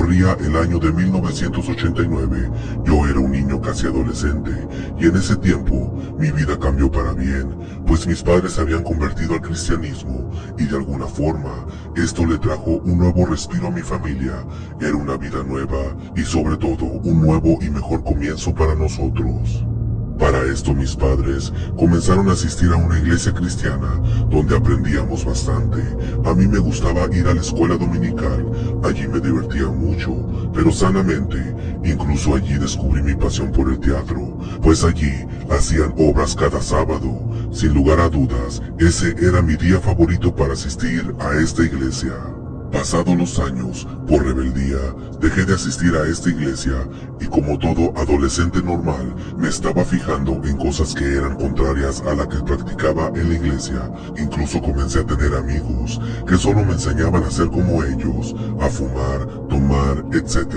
Corría el año de 1989, yo era un niño casi adolescente, y en ese tiempo mi vida cambió para bien, pues mis padres se habían convertido al cristianismo, y de alguna forma, esto le trajo un nuevo respiro a mi familia. Era una vida nueva, y sobre todo, un nuevo y mejor comienzo para nosotros. Para esto mis padres comenzaron a asistir a una iglesia cristiana donde aprendíamos bastante. A mí me gustaba ir a la escuela dominical, allí me divertía mucho, pero sanamente. Incluso allí descubrí mi pasión por el teatro, pues allí hacían obras cada sábado. Sin lugar a dudas, ese era mi día favorito para asistir a esta iglesia. Pasados los años, por rebeldía, dejé de asistir a esta iglesia y como todo adolescente normal, me estaba fijando en cosas que eran contrarias a la que practicaba en la iglesia. Incluso comencé a tener amigos que solo me enseñaban a ser como ellos, a fumar, tomar, etc.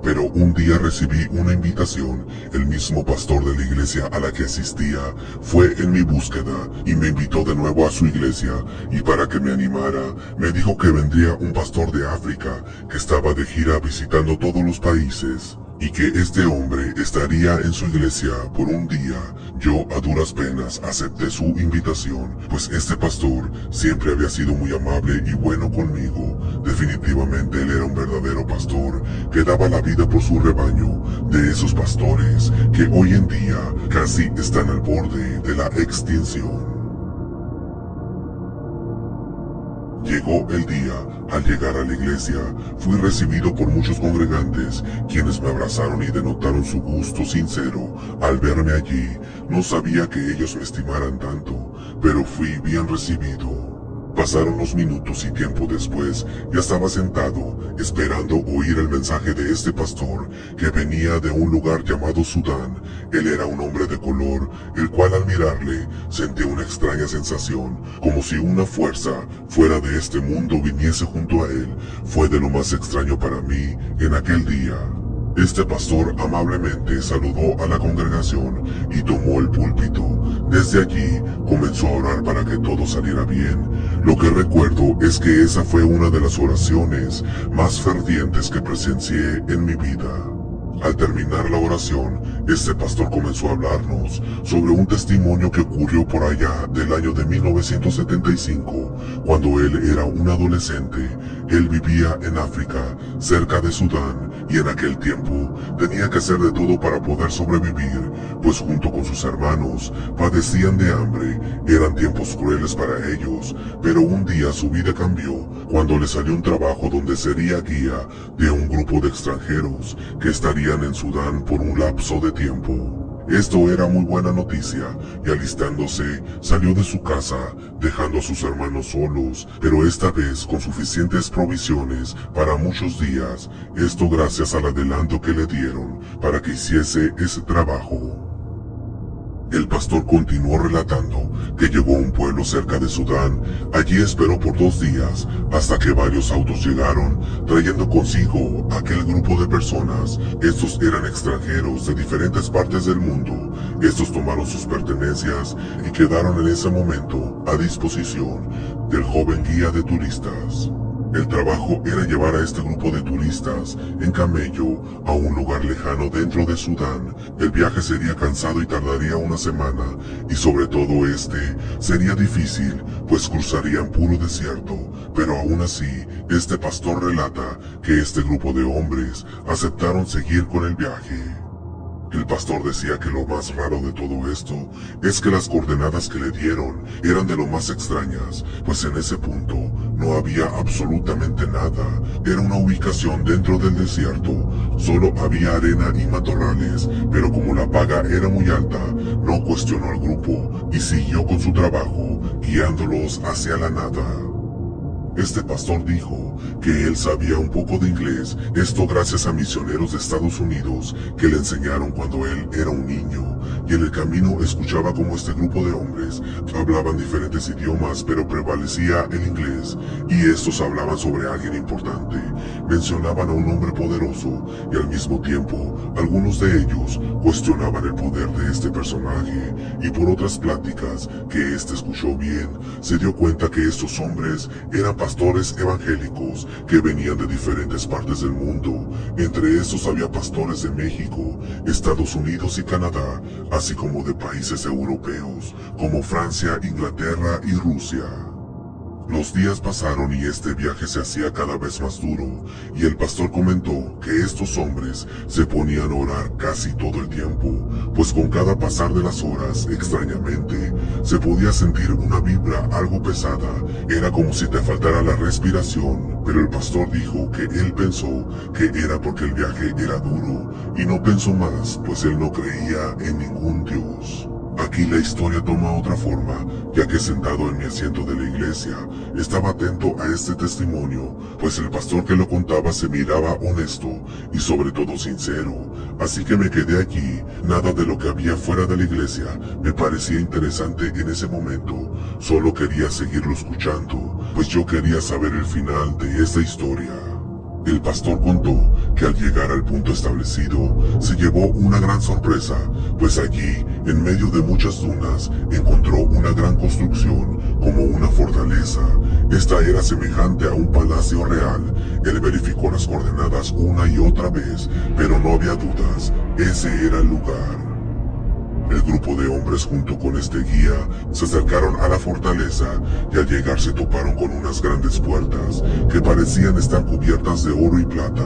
Pero un día recibí una invitación. El mismo pastor de la iglesia a la que asistía fue en mi búsqueda y me invitó de nuevo a su iglesia, y para que me animara, me dijo que vendría un pastor de África que estaba de gira visitando todos los países, y que este hombre estaría en su iglesia por un día. Yo a duras penas acepté su invitación, pues este pastor siempre había sido muy amable y bueno conmigo. Definitivamente él era un verdadero pastor que daba la vida por su rebaño, de esos pastores que hoy en día casi están al borde de la extinción. Llegó el día. Al llegar a la iglesia, fui recibido por muchos congregantes, quienes me abrazaron y denotaron su gusto sincero al verme allí. No sabía que ellos me estimaran tanto, pero fui bien recibido. Pasaron los minutos y tiempo después, ya estaba sentado, esperando oír el mensaje de este pastor, que venía de un lugar llamado Sudán. Él era un hombre de color, el cual al mirarle, sentí una extraña sensación, como si una fuerza fuera de este mundo viniese junto a él. Fue de lo más extraño para mí en aquel día. Este pastor amablemente saludó a la congregación y tomó el púlpito. Desde allí comenzó a orar para que todo saliera bien. Lo que recuerdo es que esa fue una de las oraciones más fervientes que presencié en mi vida. Al terminar la oración, este pastor comenzó a hablarnos sobre un testimonio que ocurrió por allá del año de 1975, cuando él era un adolescente. Él vivía en África, cerca de Sudán, y en aquel tiempo tenía que hacer de todo para poder sobrevivir, pues junto con sus hermanos padecían de hambre. Eran tiempos crueles para ellos, pero un día su vida cambió cuando le salió un trabajo donde sería guía de un grupo de extranjeros que estarían en Sudán por un lapso de tiempo. Esto era muy buena noticia, y alistándose, salió de su casa, dejando a sus hermanos solos, pero esta vez con suficientes provisiones para muchos días, esto gracias al adelanto que le dieron para que hiciese ese trabajo. El pastor continuó relatando que llegó a un pueblo cerca de Sudán. Allí esperó por 2 días hasta que varios autos llegaron trayendo consigo aquel grupo de personas. Estos eran extranjeros de diferentes partes del mundo. Estos tomaron sus pertenencias y quedaron en ese momento a disposición del joven guía de turistas. El trabajo era llevar a este grupo de turistas en camello a un lugar lejano dentro de Sudán. El viaje sería cansado y tardaría una semana, y sobre todo sería difícil, pues cruzarían puro desierto. Pero aún así, este pastor relata que este grupo de hombres aceptaron seguir con el viaje. El pastor decía que lo más raro de todo esto es que las coordenadas que le dieron eran de lo más extrañas, pues en ese punto no había absolutamente nada. Era una ubicación dentro del desierto, solo había arena y matorrales, pero como la paga era muy alta, no cuestionó al grupo y siguió con su trabajo, guiándolos hacia la nada. Este pastor dijo que él sabía un poco de inglés, esto gracias a misioneros de Estados Unidos que le enseñaron cuando él era un niño. y en el camino escuchaba como este grupo de hombres hablaban diferentes idiomas, pero prevalecía el inglés, y estos hablaban sobre alguien importante. Mencionaban a un hombre poderoso, y al mismo tiempo, algunos de ellos cuestionaban el poder de este personaje, y por otras pláticas que éste escuchó bien, se dio cuenta que estos hombres eran pastores evangélicos que venían de diferentes partes del mundo. Entre estos había pastores de México, Estados Unidos y Canadá, así como de países europeos, como Francia, Inglaterra y Rusia. Los días pasaron y este viaje se hacía cada vez más duro, y el pastor comentó que estos hombres se ponían a orar casi todo el tiempo, pues con cada pasar de las horas, extrañamente, se podía sentir una vibra algo pesada. Era como si te faltara la respiración, pero el pastor dijo que él pensó que era porque el viaje era duro, y no pensó más, pues él no creía en ningún Dios. Aquí la historia toma otra forma, ya que sentado en mi asiento de la iglesia, estaba atento a este testimonio, pues el pastor que lo contaba se miraba honesto y sobre todo sincero, así que me quedé aquí. Nada de lo que había fuera de la iglesia me parecía interesante en ese momento, solo quería seguirlo escuchando, pues yo quería saber el final de esta historia. El pastor contó que al llegar al punto establecido, se llevó una gran sorpresa, pues allí, en medio de muchas dunas, encontró una gran construcción, como una fortaleza. Esta era semejante a un palacio real. Él verificó las coordenadas una y otra vez, pero no había dudas, ese era el lugar. El grupo de hombres junto con este guía se acercaron a la fortaleza y al llegar se toparon con unas grandes puertas que parecían estar cubiertas de oro y plata.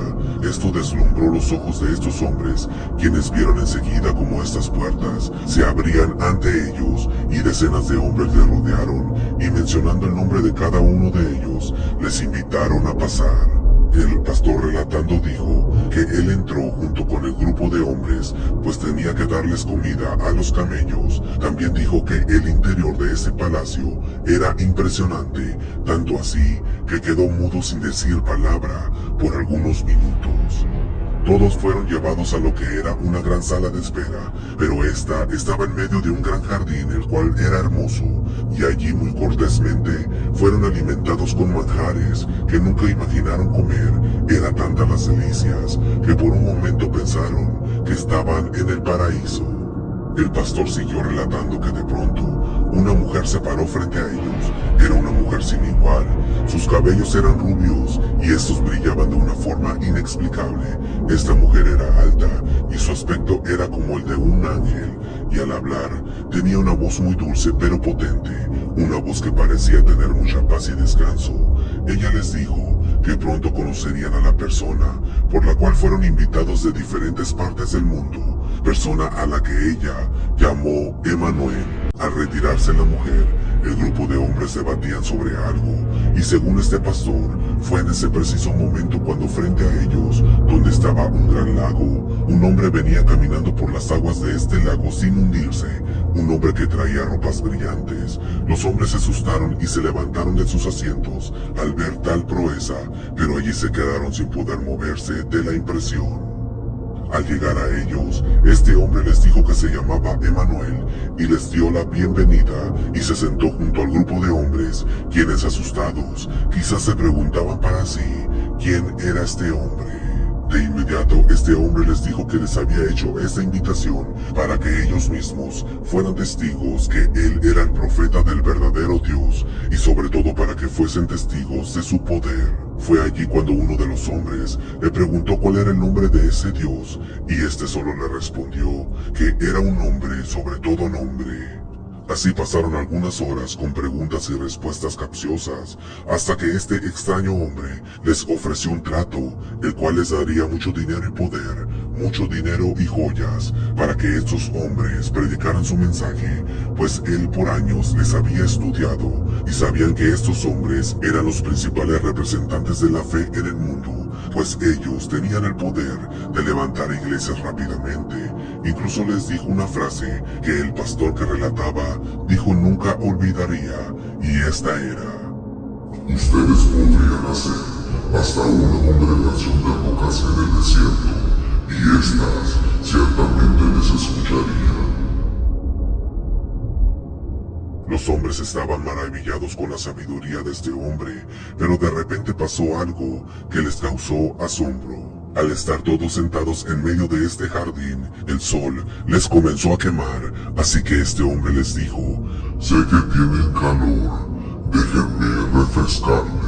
Esto deslumbró los ojos de estos hombres, quienes vieron enseguida como estas puertas se abrían ante ellos y decenas de hombres les rodearon y mencionando el nombre de cada uno de ellos, les invitaron a pasar. El pastor relatando dijo que él entró junto con el grupo de hombres, pues tenía que darles comida a los camellos. También dijo que el interior de ese palacio era impresionante, tanto así que quedó mudo sin decir palabra por algunos minutos. Todos fueron llevados a lo que era una gran sala de espera, pero esta estaba en medio de un gran jardín, el cual era hermoso, y allí muy cortésmente fueron alimentados con manjares que nunca imaginaron comer. Era tantas las delicias que por un momento pensaron que estaban en el paraíso. El pastor siguió relatando que de pronto una mujer se paró frente a ellos. Era una mujer sin igual. Sus cabellos eran rubios y estos brillaban de una forma inexplicable. Esta mujer era alta y su aspecto era como el de un ángel, y al hablar tenía una voz muy dulce pero potente, una voz que parecía tener mucha paz y descanso. Ella les dijo que pronto conocerían a la persona por la cual fueron invitados de diferentes partes del mundo, persona a la que ella llamó Emanuel. Al retirarse la mujer, el grupo de hombres debatían sobre algo, y según este pastor, fue en ese preciso momento cuando frente a ellos, donde estaba un gran lago, un hombre venía caminando por las aguas de este lago sin hundirse, un hombre que traía ropas brillantes. Los hombres se asustaron y se levantaron de sus asientos al ver tal proeza, pero allí se quedaron sin poder moverse de la impresión. Al llegar a ellos, este hombre les dijo que se llamaba Emanuel y les dio la bienvenida y se sentó junto al grupo de hombres, quienes asustados quizás se preguntaban para sí quién era este hombre. De inmediato este hombre les dijo que les había hecho esta invitación para que ellos mismos fueran testigos que él era el profeta del verdadero Dios y sobre todo para que fuesen testigos de su poder. Fue allí cuando uno de los hombres le preguntó cuál era el nombre de ese Dios y este solo le respondió que era un nombre sobre todo nombre. Así pasaron algunas horas con preguntas y respuestas capciosas, hasta que este extraño hombre les ofreció un trato, el cual les daría mucho dinero y poder, mucho dinero y joyas, para que estos hombres predicaran su mensaje, pues él por años les había estudiado, y sabían que estos hombres eran los principales representantes de la fe en el mundo, pues ellos tenían el poder de levantar iglesias rápidamente. Incluso les dijo una frase que el pastor que relataba dijo nunca olvidaría, y esta era: ustedes podrían hacer hasta una congregación de rocas en el desierto, y estas ciertamente les escucharían. hombres estaban maravillados con la sabiduría de este hombre, pero de repente pasó algo que les causó asombro. Al estar todos sentados en medio de este jardín, el sol les comenzó a quemar, así que este hombre les dijo: Sé que tienen calor, déjenme refrescarles.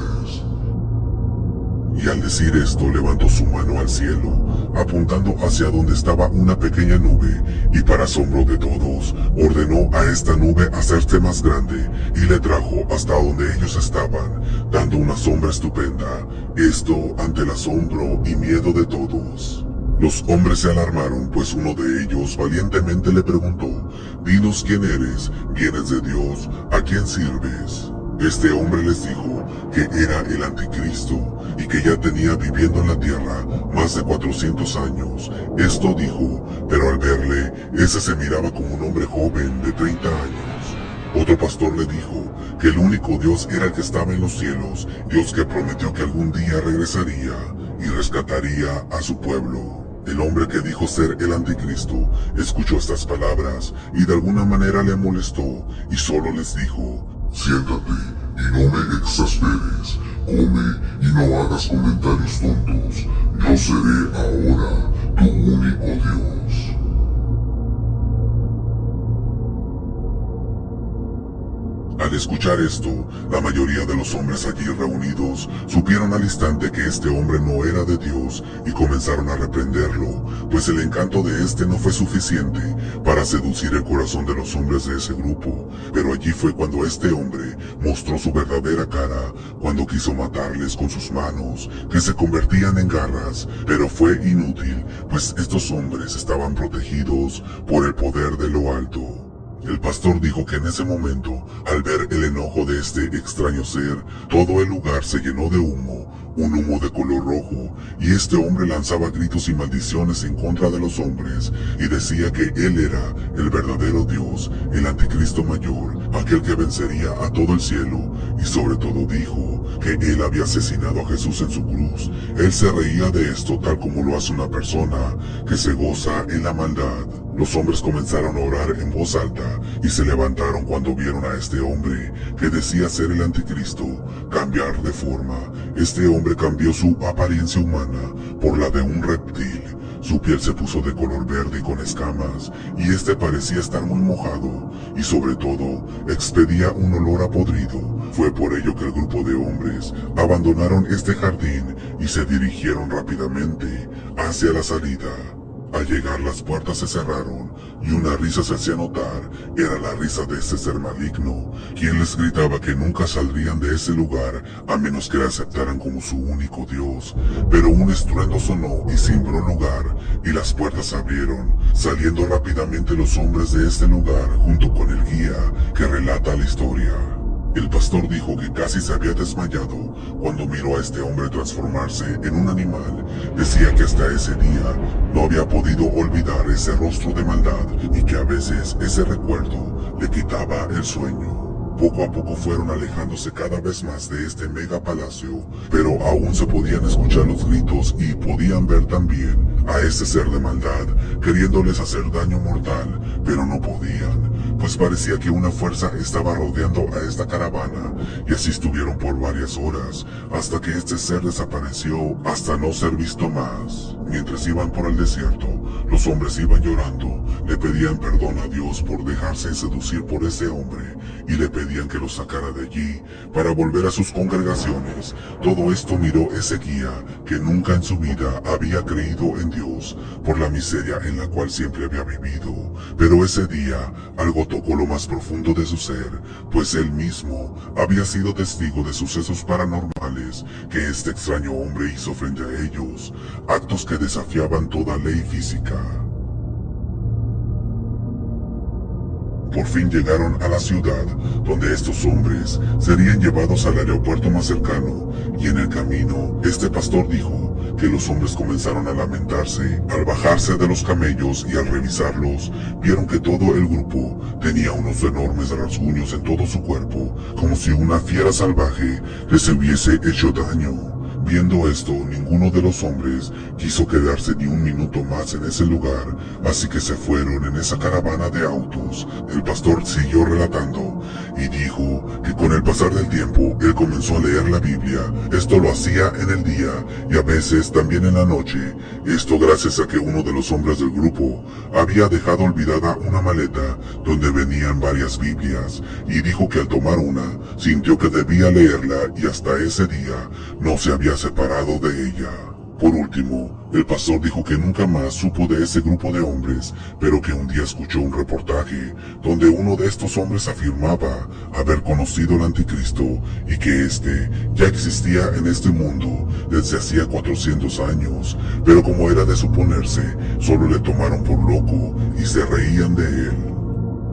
Y al decir esto levantó su mano al cielo, apuntando hacia donde estaba una pequeña nube, y para asombro de todos, ordenó a esta nube hacerse más grande, y le trajo hasta donde ellos estaban, dando una sombra estupenda, esto ante el asombro y miedo de todos. Los hombres se alarmaron, pues uno de ellos valientemente le preguntó: Dinos quién eres, vienes de Dios, ¿a quién sirves? Este hombre les dijo que era el anticristo y que ya tenía viviendo en la tierra más de 400 años. Esto dijo, pero al verle, ese se miraba como un hombre joven de 30 años. Otro pastor le dijo que el único Dios era el que estaba en los cielos, Dios que prometió que algún día regresaría y rescataría a su pueblo. El hombre que dijo ser el anticristo escuchó estas palabras y de alguna manera le molestó y solo les dijo: Siéntate y no me exasperes, come y no hagas comentarios tontos, yo seré ahora tu único Dios. Al escuchar esto, la mayoría de los hombres allí reunidos supieron al instante que este hombre no era de Dios y comenzaron a reprenderlo, pues el encanto de este no fue suficiente para seducir el corazón de los hombres de ese grupo. Pero allí fue cuando este hombre mostró su verdadera cara, cuando quiso matarles con sus manos, que se convertían en garras, pero fue inútil, pues estos hombres estaban protegidos por el poder de lo alto. El pastor dijo que en ese momento, al ver el enojo de este extraño ser, todo el lugar se llenó de humo, un humo de color rojo, y este hombre lanzaba gritos y maldiciones en contra de los hombres, y decía que él era el verdadero Dios, el anticristo mayor, aquel que vencería a todo el cielo, y sobre todo dijo que él había asesinado a Jesús en su cruz. Él se reía de esto tal como lo hace una persona que se goza en la maldad. Los hombres comenzaron a orar en voz alta y se levantaron cuando vieron a este hombre, que decía ser el anticristo, cambiar de forma. Este hombre cambió su apariencia humana por la de un reptil. Su piel se puso de color verde y con escamas, y este parecía estar muy mojado, y sobre todo, expedía un olor a podrido. Fue por ello que el grupo de hombres abandonaron este jardín y se dirigieron rápidamente hacia la salida. Al llegar, las puertas se cerraron y una risa se hacía notar. Era la risa de este ser maligno, quien les gritaba que nunca saldrían de ese lugar a menos que le aceptaran como su único Dios. Pero un estruendo sonó y cimbró lugar, y las puertas se abrieron, saliendo rápidamente los hombres de este lugar junto con el guía que relata la historia. El pastor dijo que casi se había desmayado cuando miró a este hombre transformarse en un animal. Decía que hasta ese día no había podido olvidar ese rostro de maldad y que a veces ese recuerdo le quitaba el sueño. Poco a poco fueron alejándose cada vez más de este mega palacio, pero aún se podían escuchar los gritos y podían ver también a ese ser de maldad queriéndoles hacer daño mortal, pero no podían, pues parecía que una fuerza estaba rodeando a esta caravana, y así estuvieron por varias horas, hasta que este ser desapareció hasta no ser visto más. Mientras iban por el desierto, los hombres iban llorando, le pedían perdón a Dios por dejarse seducir por ese hombre, y le pedían que los sacara de allí para volver a sus congregaciones. Todo esto miró ese guía que nunca en su vida había creído en Dios por la miseria en la cual siempre había vivido, pero ese día algo tocó lo más profundo de su ser, pues él mismo había sido testigo de sucesos paranormales que este extraño hombre hizo frente a ellos, actos que desafiaban toda ley física. Por fin llegaron a la ciudad, donde estos hombres serían llevados al aeropuerto más cercano, y en el camino, este pastor dijo que los hombres comenzaron a lamentarse. Al bajarse de los camellos y al revisarlos, vieron que todo el grupo tenía unos enormes rasguños en todo su cuerpo, como si una fiera salvaje les hubiese hecho daño. Viendo esto, ninguno de los hombres quiso quedarse ni un minuto más en ese lugar, así que se fueron en esa caravana de autos. El pastor siguió relatando y dijo que con el pasar del tiempo él comenzó a leer la Biblia. Esto lo hacía en el día y a veces también en la noche. Esto gracias a que uno de los hombres del grupo había dejado olvidada una maleta donde venían varias Biblias, y dijo que al tomar una sintió que debía leerla y hasta ese día no se había separado de ella. Por último, el pastor dijo que nunca más supo de ese grupo de hombres, pero que un día escuchó un reportaje donde uno de estos hombres afirmaba haber conocido al anticristo y que éste ya existía en este mundo desde hacía 400 años, pero como era de suponerse, solo le tomaron por loco y se reían de él.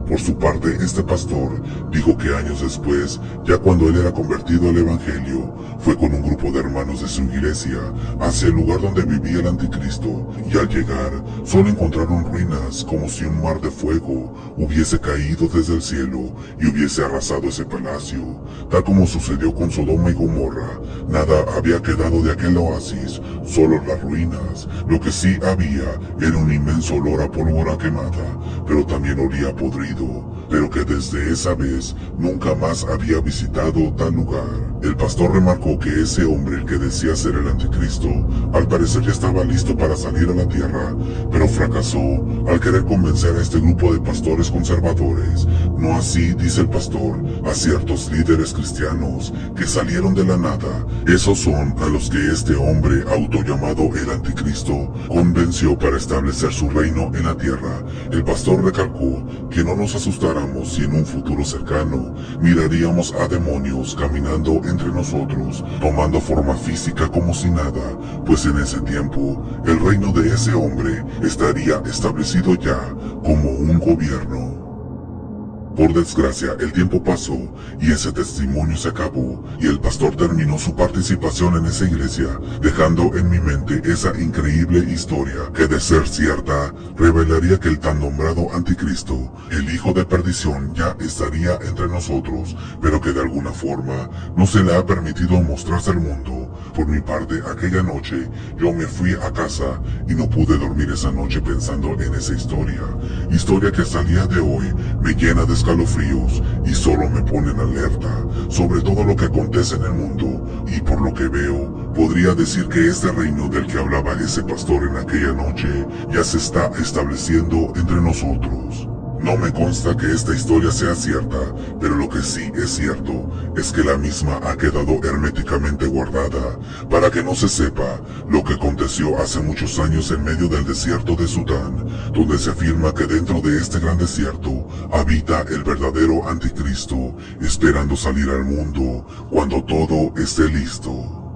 Por su parte, este pastor dijo que años después, ya cuando él era convertido al evangelio, fue con un grupo de hermanos de su iglesia hacia el lugar donde vivía el anticristo, y al llegar, solo encontraron ruinas como si un mar de fuego hubiese caído desde el cielo y hubiese arrasado ese palacio. Tal como sucedió con Sodoma y Gomorra, nada había quedado de aquel oasis, solo las ruinas. Lo que sí había era un inmenso olor a pólvora quemada, pero también olía podrido, pero que desde esa vez nunca más había visitado tal lugar. El pastor remarcó que ese hombre, el que decía ser el anticristo, al parecer ya estaba listo para salir a la tierra, pero fracasó al querer convencer a este grupo de pastores conservadores. No así, dice el pastor, a ciertos líderes cristianos que salieron de la nada. Esos son a los que este hombre autollamado el anticristo convenció para establecer su reino en la tierra. El pastor recalcó que no nos asustáramos si en un futuro cercano miraríamos a demonios caminando entre nosotros, tomando forma física como si nada, pues en ese tiempo el reino de ese hombre estaría establecido ya como un gobierno. Por desgracia, el tiempo pasó y ese testimonio se acabó, y el pastor terminó su participación en esa iglesia, dejando en mi mente esa increíble historia que, de ser cierta, revelaría que el tan nombrado anticristo, el hijo de perdición, ya estaría entre nosotros, pero que de alguna forma no se le ha permitido mostrarse al mundo. Por mi parte, aquella noche yo me fui a casa y no pude dormir esa noche pensando en esa historia que hasta el día de hoy me llena de escalofríos y solo me pone en alerta sobre todo lo que acontece en el mundo. Y por lo que veo, podría decir que este reino del que hablaba ese pastor en aquella noche ya se está estableciendo entre nosotros. No me consta que esta historia sea cierta, pero lo que sí es cierto es que la misma ha quedado herméticamente guardada para que no se sepa lo que aconteció hace muchos años en medio del desierto de Sudán, donde se afirma que dentro de este gran desierto habita el verdadero anticristo, esperando salir al mundo cuando todo esté listo.